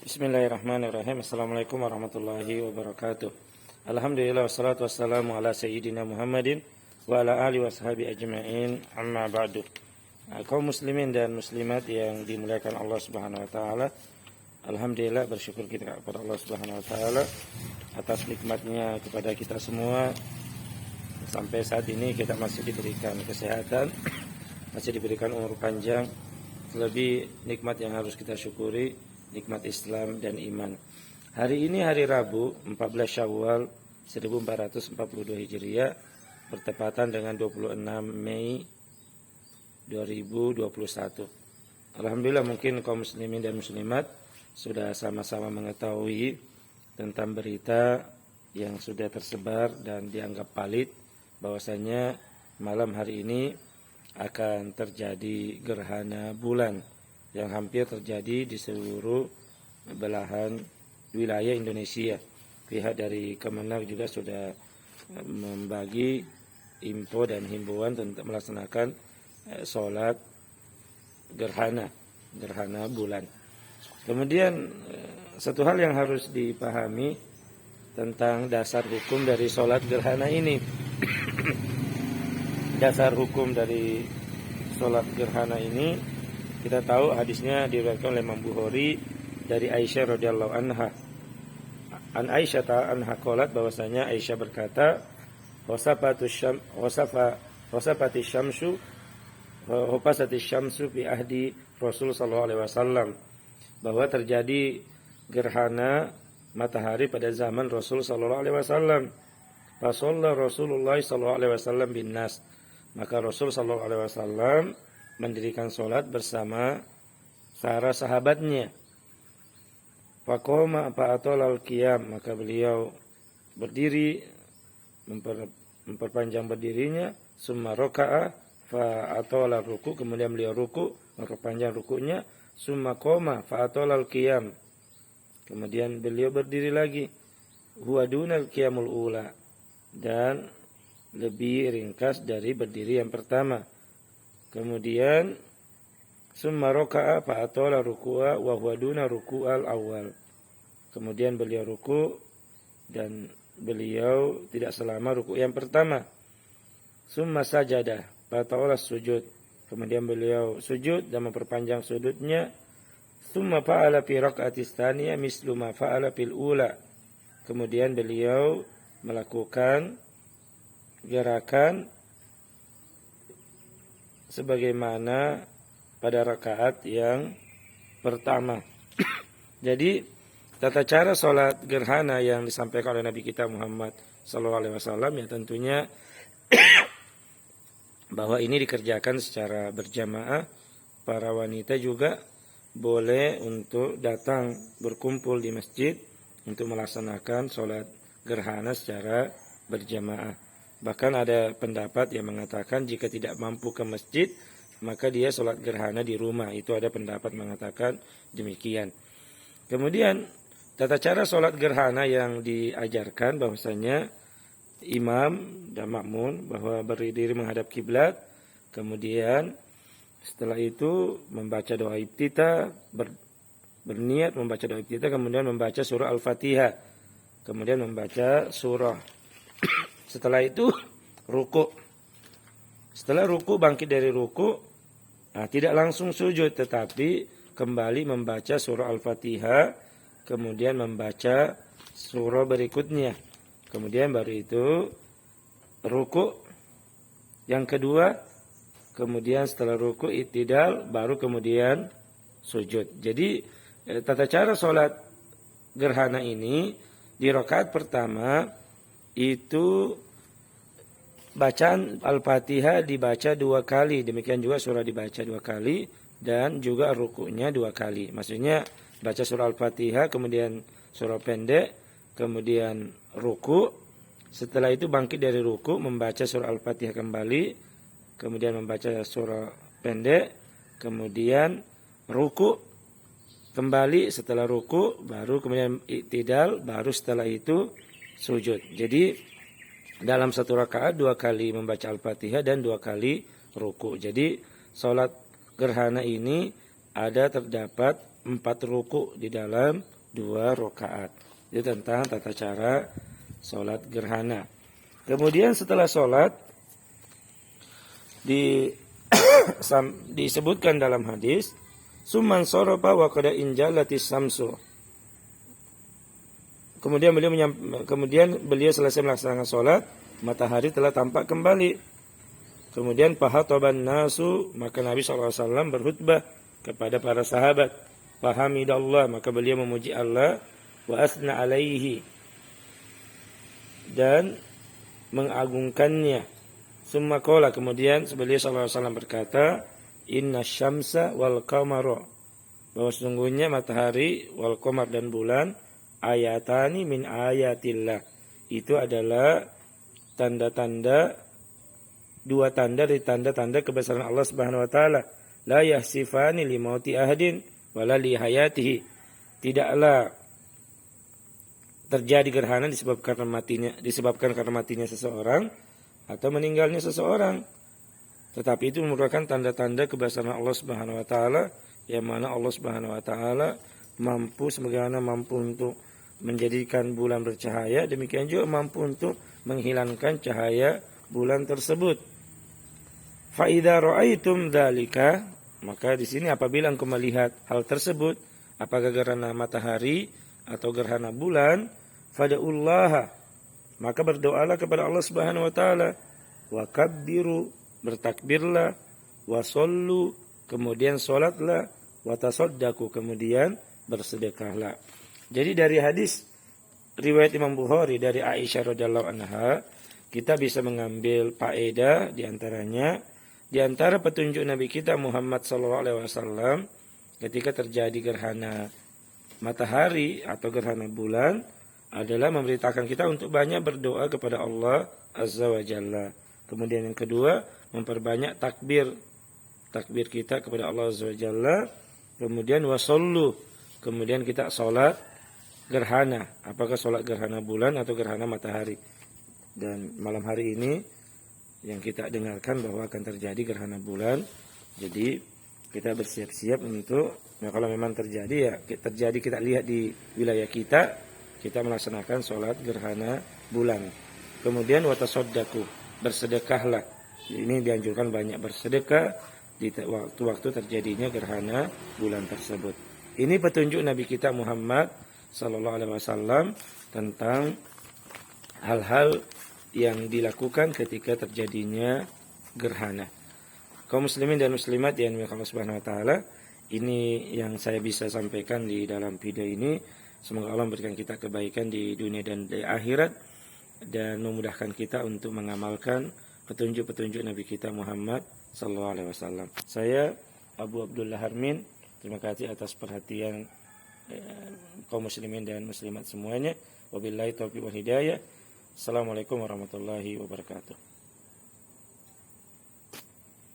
Bismillahirrahmanirrahim. Assalamualaikum warahmatullahi wabarakatuh. Alhamdulillah wassalatu wassalamu ala sayyidina Muhammadin wa ala alihi washabi ajma'in, amma ba'du. Kaum muslimin dan muslimat yang dimuliakan Allah Subhanahu wa taala, alhamdulillah bersyukur kita kepada Allah Subhanahu wa taala atas nikmatnya kepada kita semua. Sampai saat ini kita masih diberikan kesehatan, masih diberikan umur panjang. Lebih nikmat yang harus kita syukuri, nikmat Islam dan iman. Hari ini hari Rabu 14 Syawal 1442 Hijriah bertepatan dengan 26 Mei 2021. Alhamdulillah mungkin kaum muslimin dan muslimat sudah sama-sama mengetahui tentang berita yang sudah tersebar dan dianggap valid bahwasanya malam hari ini akan terjadi gerhana bulan yang hampir terjadi di seluruh belahan wilayah Indonesia. Pihak dari Kemenag juga sudah membagi info dan himbauan tentang melaksanakan sholat gerhana bulan. Kemudian satu hal yang harus dipahami tentang dasar hukum dari sholat gerhana ini. Dasar hukum dari sholat gerhana ini kita tahu hadisnya diriwayatkan oleh Imam Bukhari dari Aisyah radhiyallahu anha. An Aisyah anha qalat bahwasanya Aisyah berkata, wasafatis syamsu fi ahdi Rasul sallallahu alaihi wasallam, bahwa terjadi gerhana matahari pada zaman Rasul sallallahu alaihi wasallam. Fa shalla Rasulullah sallallahu alaihi wasallam bin nas, maka Rasul sallallahu alaihi wasallam mendirikan sholat bersama para sahabatnya. Faqoma fa'atolal qiyam, maka beliau berdiri memperpanjang berdirinya. Summa raka'a fa'atolal ruku, kemudian beliau ruku memperpanjang rukunya. Summa qoma fa'atolal qiyam, kemudian beliau berdiri lagi. Huwa dunal qiyamul ula, dan lebih ringkas dari berdiri yang pertama. Kemudian summa raka'a fa atala ruku'a wa huwa duna ruku'al awal. Kemudian beliau ruku dan beliau tidak selama ruku yang pertama. Summa sajada fa atala sujud, kemudian beliau sujud dan memperpanjang sujudnya. Summa fa'ala fi raka'atis tsaniyah mislu ma fa'ala fil ula. Kemudian beliau melakukan gerakan sebagaimana pada rakaat yang pertama. Jadi tata cara sholat gerhana yang disampaikan oleh Nabi kita Muhammad SAW ya tentunya bahwa ini dikerjakan secara berjamaah. Para wanita juga boleh untuk datang berkumpul di masjid untuk melaksanakan sholat gerhana secara berjamaah. Bahkan ada pendapat yang mengatakan jika tidak mampu ke masjid, maka dia sholat gerhana di rumah. Itu ada pendapat mengatakan demikian. Kemudian tata cara sholat gerhana yang diajarkan bahwasanya imam dan makmum bahwa berdiri menghadap kiblat. Kemudian setelah itu membaca doa iftitah, berniat membaca doa iftitah, kemudian membaca surah Al-Fatihah, kemudian membaca surah. Setelah itu ruku. Setelah ruku, bangkit dari ruku, tidak langsung sujud, tetapi kembali membaca surah Al-Fatihah, kemudian membaca surah berikutnya. Kemudian baru itu ruku yang kedua, kemudian setelah ruku i'tidal, baru kemudian sujud. Jadi tata cara sholat gerhana ini di rakaat pertama itu bacaan Al-Fatihah dibaca 2 kali, demikian juga surah dibaca 2 kali, dan juga rukunya 2 kali. Maksudnya baca surah Al-Fatihah, kemudian surah pendek, kemudian ruku. Setelah itu bangkit dari ruku, membaca surah Al-Fatihah kembali, kemudian membaca surah pendek, kemudian ruku kembali. Setelah ruku baru kemudian i'tidal, baru setelah itu sujud. Jadi dalam satu rakaat 2 kali membaca Al-Fatihah dan 2 kali ruku. Jadi sholat gerhana ini terdapat 4 ruku di dalam 2 rakaat. Itu tentang tata cara sholat gerhana. Kemudian setelah sholat disebutkan dalam hadis, summan sorofa wa qada injalatis samsu. Kemudian beliau selesai melaksanakan sholat, matahari telah tampak kembali. Kemudian fahatoban nasu, maka Nabi SAW berkhutbah kepada para sahabat. Fahamidallah, maka beliau memuji Allah, wa asna alaihi, dan mengagungkannya. Summa qala, kemudian beliau SAW berkata, inna syamsa wal qamara, bahwa sesungguhnya matahari, wal qamar, dan bulan, ayatani min ayatillah, itu adalah tanda-tanda, 2 tanda dari tanda-tanda kebesaran Allah Subhanahu wa taala. La yahsifani li mauti ahadin wala li hayatihi. Tidaklah terjadi gerhana disebabkan karena matinya seseorang atau meninggalnya seseorang. Tetapi itu merupakan tanda-tanda kebesaran Allah Subhanahu wa taala, yang mana Allah Subhanahu wa taala sebagaimana mampu untuk menjadikan bulan bercahaya, demikian juga mampu untuk menghilangkan cahaya bulan tersebut. Fa idza ra'aitum dzalika, maka di sini apabila engkau melihat hal tersebut, apakah gerhana matahari atau gerhana bulan, fada'ullaha, maka berdoalah kepada Allah Subhanahu wa taala, wa kabbiru, bertakbirlah, wa sallu, kemudian salatlah, wa tasaddaqu, kemudian bersedekahlah. Jadi dari hadis riwayat Imam Bukhari dari Aisyah radhiyallahu anha, kita bisa mengambil faedah di antara petunjuk Nabi kita Muhammad SAW ketika terjadi gerhana matahari atau gerhana bulan adalah memberitakan kita untuk banyak berdoa kepada Allah Azza wa Jalla. Kemudian yang kedua, memperbanyak takbir kita kepada Allah Azza wa Jalla. Kemudian wasallu, kemudian kita sholat gerhana, apakah sholat gerhana bulan atau gerhana matahari. Dan malam hari ini yang kita dengarkan bahwa akan terjadi gerhana bulan. Jadi kita bersiap-siap untuk, kalau memang terjadi kita lihat di wilayah kita melaksanakan sholat gerhana bulan. Kemudian watasodaku, bersedekahlah. Ini dianjurkan banyak bersedekah di waktu-waktu terjadinya gerhana bulan tersebut. Ini petunjuk Nabi kita Muhammad SAW tentang hal-hal yang dilakukan ketika terjadinya gerhana. Kaum muslimin dan muslimat yang dimuliakan Allah Subhanahu wa taala, ini yang saya bisa sampaikan di dalam video ini. Semoga Allah memberikan kita kebaikan di dunia dan di akhirat, dan memudahkan kita untuk mengamalkan petunjuk-petunjuk Nabi kita Muhammad sallallahu alaihi wasallam. Saya Abu Abdullah Harmin, terima kasih atas perhatian kaum muslimin dan muslimat semuanya. Wabillahi taufiq wal hidayah. Assalamualaikum warahmatullahi wabarakatuh.